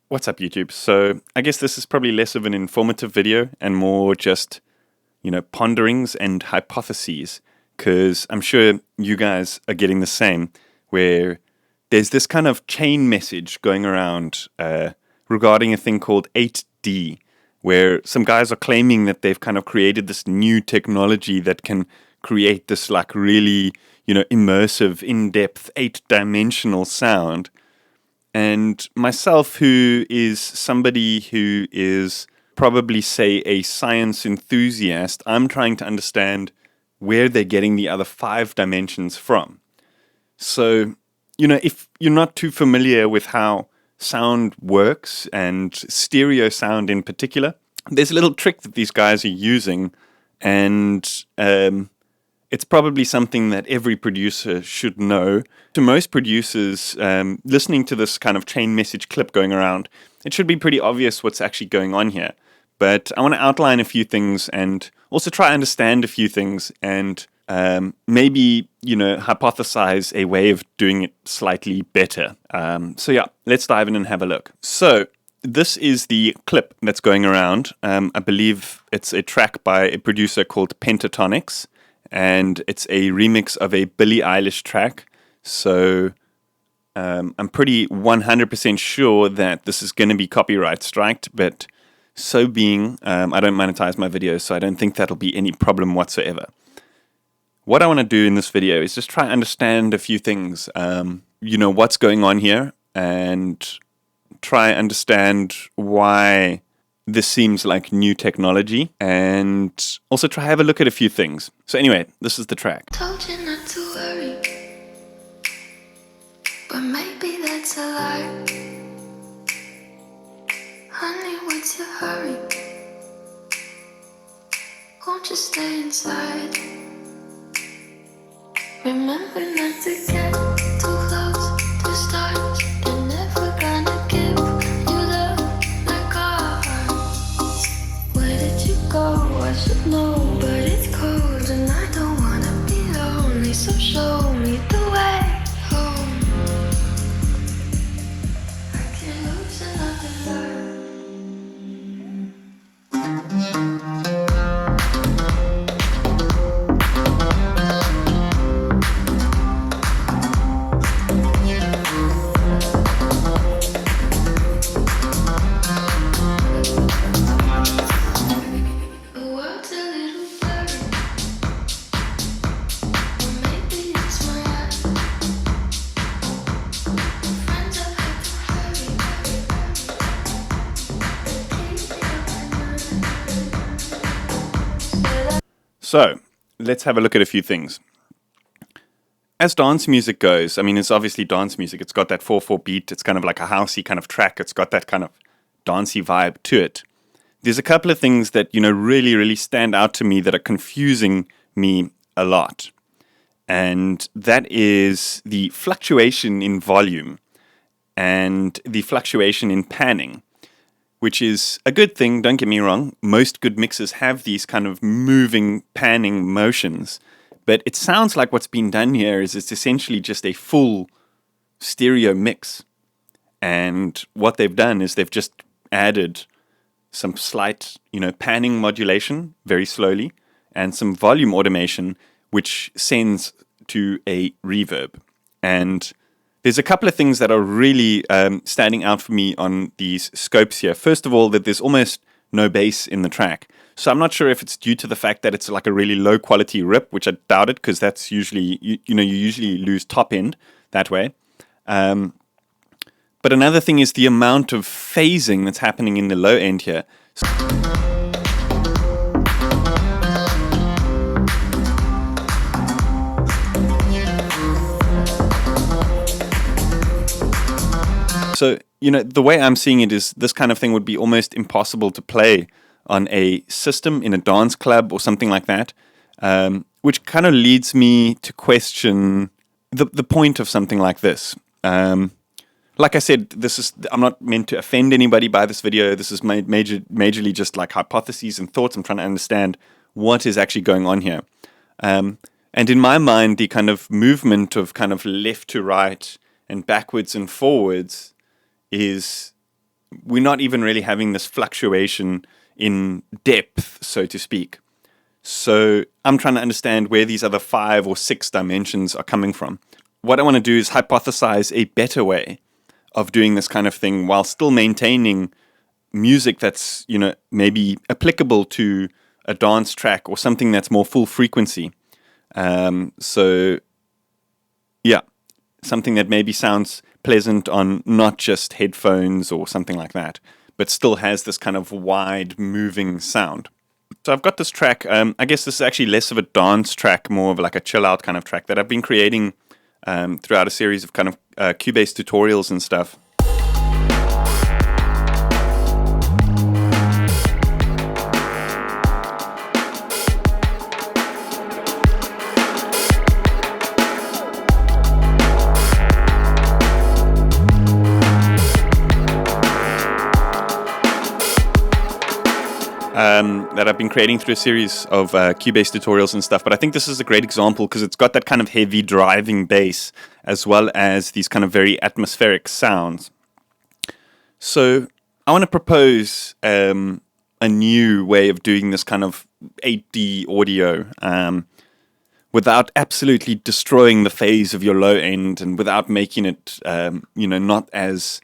What's up, YouTube? So I guess this is probably less of an informative video and more just, ponderings and hypotheses, because I'm sure you guys are getting the same, where there's this kind of chain message going around regarding a thing called 8D, where some guys are claiming that they've kind of created this new technology that can create this like really, immersive, in-depth, 8-dimensional sound. And myself, who is somebody who is probably, say, a science enthusiast, I'm trying to understand where they're getting the other 5 dimensions from. So, if you're not too familiar with how sound works, and stereo sound in particular, there's a little trick that these guys are using, and it's probably something that every producer should know. To most producers, listening to this kind of chain message clip going around, it should be pretty obvious what's actually going on here. But I want to outline a few things and also try to understand a few things and maybe, hypothesize a way of doing it slightly better. So yeah, let's dive in and have a look. So this is the clip that's going around. I believe it's a track by a producer called Pentatonix, and it's a remix of a Billie Eilish track. So I'm pretty 100% sure that this is going to be copyright striked, but so being, I don't monetize my videos, so I don't think that'll be any problem whatsoever. What I want to do in this video is just try to understand a few things, what's going on here, and try to understand why this seems like new technology, and also try to have a look at a few things. So anyway, this is the track. Told you not to worry, but maybe that's a lie. Honey, what's your hurry? Won't you stay inside? Remember not to get too close to stars. They're never gonna give you love like ours. Where did you go? I should know, but it's cold and I don't wanna be lonely. So show me the way home. I can't lose another love. So, let's have a look at a few things. As dance music goes, I mean, it's obviously dance music. It's got that 4/4 beat. It's kind of like a housey kind of track. It's got that kind of dancey vibe to it. There's a couple of things that, really, really stand out to me that are confusing me a lot. And that is the fluctuation in volume and the fluctuation in panning, which is a good thing, don't get me wrong. Most good mixes have these kind of moving, panning motions. But it sounds like what's been done here is it's essentially just a full stereo mix. And what they've done is they've just added some slight, panning modulation very slowly and some volume automation, which sends to a reverb. And there's a couple of things that are really standing out for me on these scopes here. First of all, that there's almost no bass in the track. So I'm not sure if it's due to the fact that it's like a really low quality rip, which I doubt it, because that's usually, you usually lose top end that way. But another thing is the amount of phasing that's happening in the low end here. So, the way I'm seeing it is this kind of thing would be almost impossible to play on a system in a dance club or something like that, which kind of leads me to question the point of something like this. Like I said, I'm not meant to offend anybody by this video. This is majorly just like hypotheses and thoughts. I'm trying to understand what is actually going on here. And in my mind, the kind of movement of kind of left to right and backwards and forwards is we're not even really having this fluctuation in depth, so to speak. So I'm trying to understand where these other 5 or 6 dimensions are coming from. What I want to do is hypothesize a better way of doing this kind of thing while still maintaining music that's, you know, maybe applicable to a dance track or something that's more full frequency. So, yeah, something that maybe sounds pleasant on not just headphones or something like that, but still has this kind of wide moving sound. So I've got this track. I guess this is actually less of a dance track, more of like a chill out kind of track that I've been creating throughout a series of kind of Cubase tutorials and stuff. That I've been creating through a series of Cubase tutorials and stuff. But I think this is a great example because it's got that kind of heavy driving bass as well as these kind of very atmospheric sounds. So I want to propose a new way of doing this kind of 8D audio without absolutely destroying the phase of your low end and without making it, not as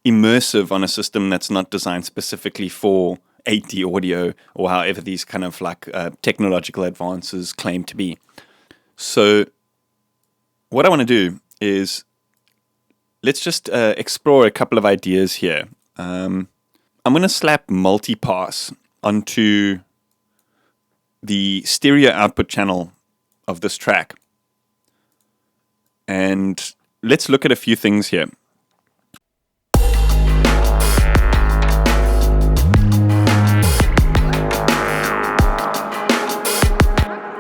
immersive on a system that's not designed specifically for 8D audio, or however these kind of like technological advances claim to be. So what I want to do is let's just explore a couple of ideas here. I'm going to slap multipass onto the stereo output channel of this track. And let's look at a few things here.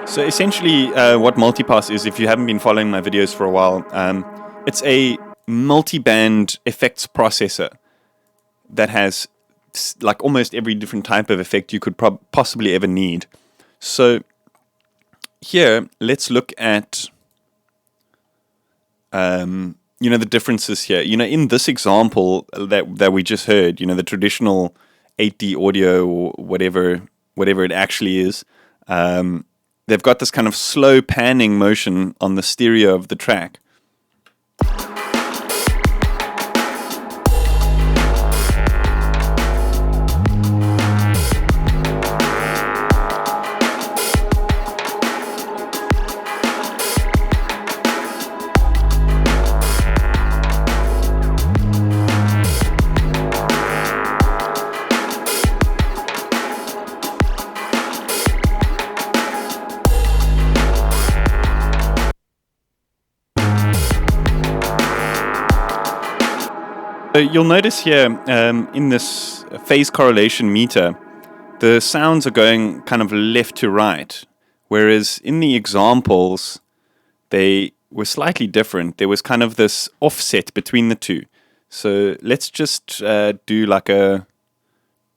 So essentially what multipass is, if you haven't been following my videos for a while, it's a multi-band effects processor that has like almost every different type of effect you could possibly ever need. So here, let's look at the differences here. In this example that we just heard, the traditional 8D audio or whatever it actually is, they've got this kind of slow panning motion on the stereo of the track. So you'll notice here in this phase correlation meter, the sounds are going kind of left to right, whereas in the examples, they were slightly different. There was kind of this offset between the two. So let's just do like a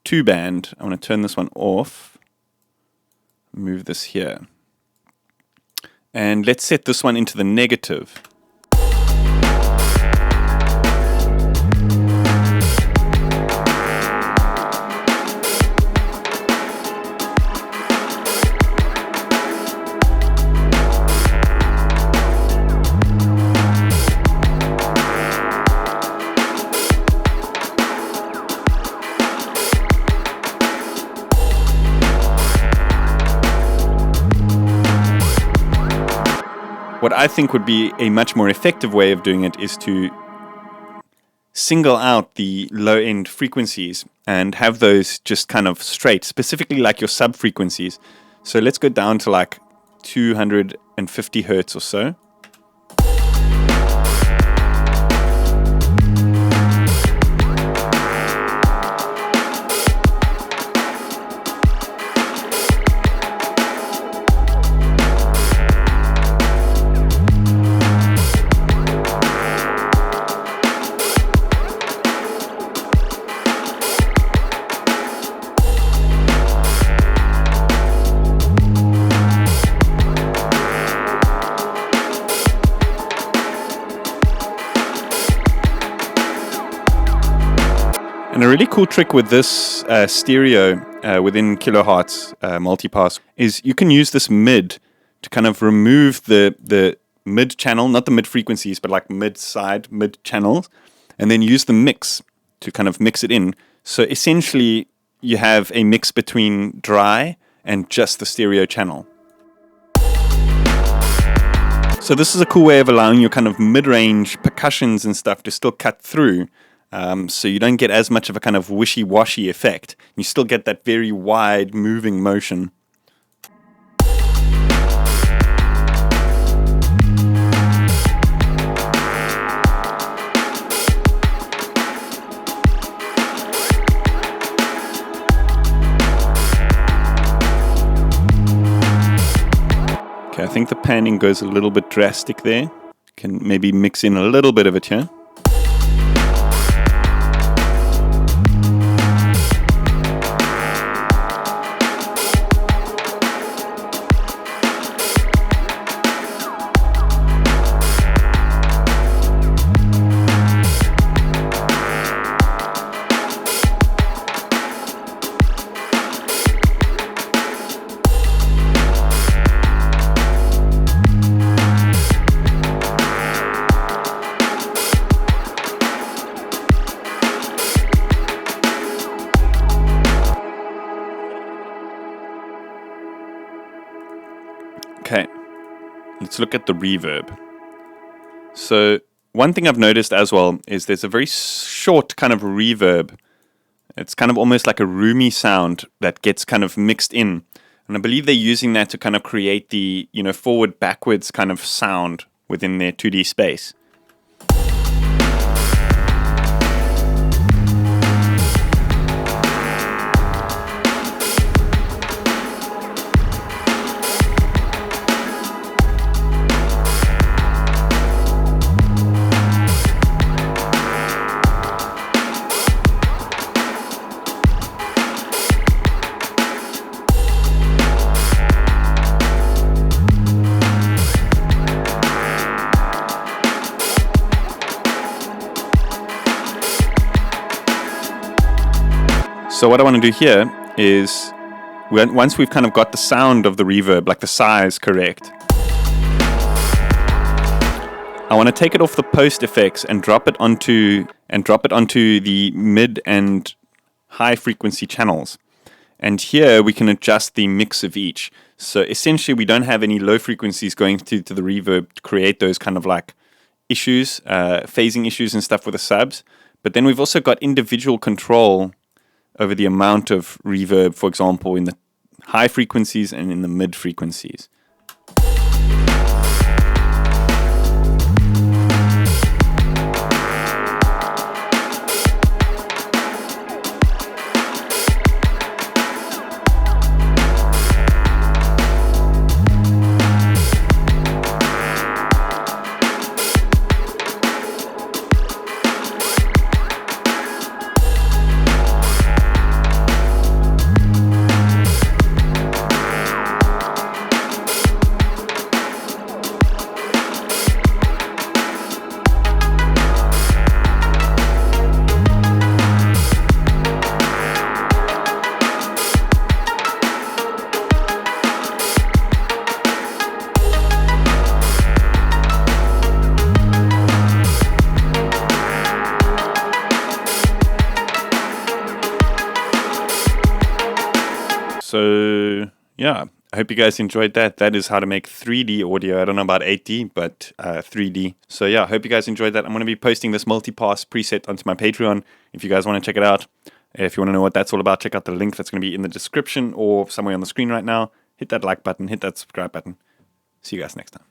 2-band. I want to turn this one off, move this here. And let's set this one into the negative. What I think would be a much more effective way of doing it is to single out the low-end frequencies and have those just kind of straight, specifically like your sub-frequencies. So let's go down to like 250 hertz or so. a really cool trick with this stereo within kilohertz multipass is you can use this mid to kind of remove the mid channel, not the mid frequencies, but like mid channels, and then use the mix to kind of mix it in. So essentially, you have a mix between dry and just the stereo channel. So this is a cool way of allowing your kind of mid-range percussions and stuff to still cut through, so you don't get as much of a kind of wishy-washy effect. You still get that very wide moving motion. Okay, I think the panning goes a little bit drastic there. Can maybe mix in a little bit of it here. Okay, let's look at the reverb. So one thing I've noticed as well is there's a very short kind of reverb. It's kind of almost like a RUMI sound that gets kind of mixed in. And I believe they're using that to kind of create the, forward backwards kind of sound within their 2D space. So what I want to do here is, once we've kind of got the sound of the reverb, like the size correct, I want to take it off the post effects and drop it onto the mid and high frequency channels. And here we can adjust the mix of each. So essentially we don't have any low frequencies going to the reverb to create those kind of like issues, phasing issues and stuff with the subs. But then we've also got individual control over the amount of reverb, for example, in the high frequencies and in the mid frequencies. So yeah, I hope you guys enjoyed that. That is how to make 3D audio. I don't know about 8D, but 3D. So yeah, I hope you guys enjoyed that. I'm going to be posting this multipass preset onto my Patreon if you guys want to check it out. If you want to know what that's all about, check out the link that's going to be in the description or somewhere on the screen right now. Hit that like button, hit that subscribe button. See you guys next time.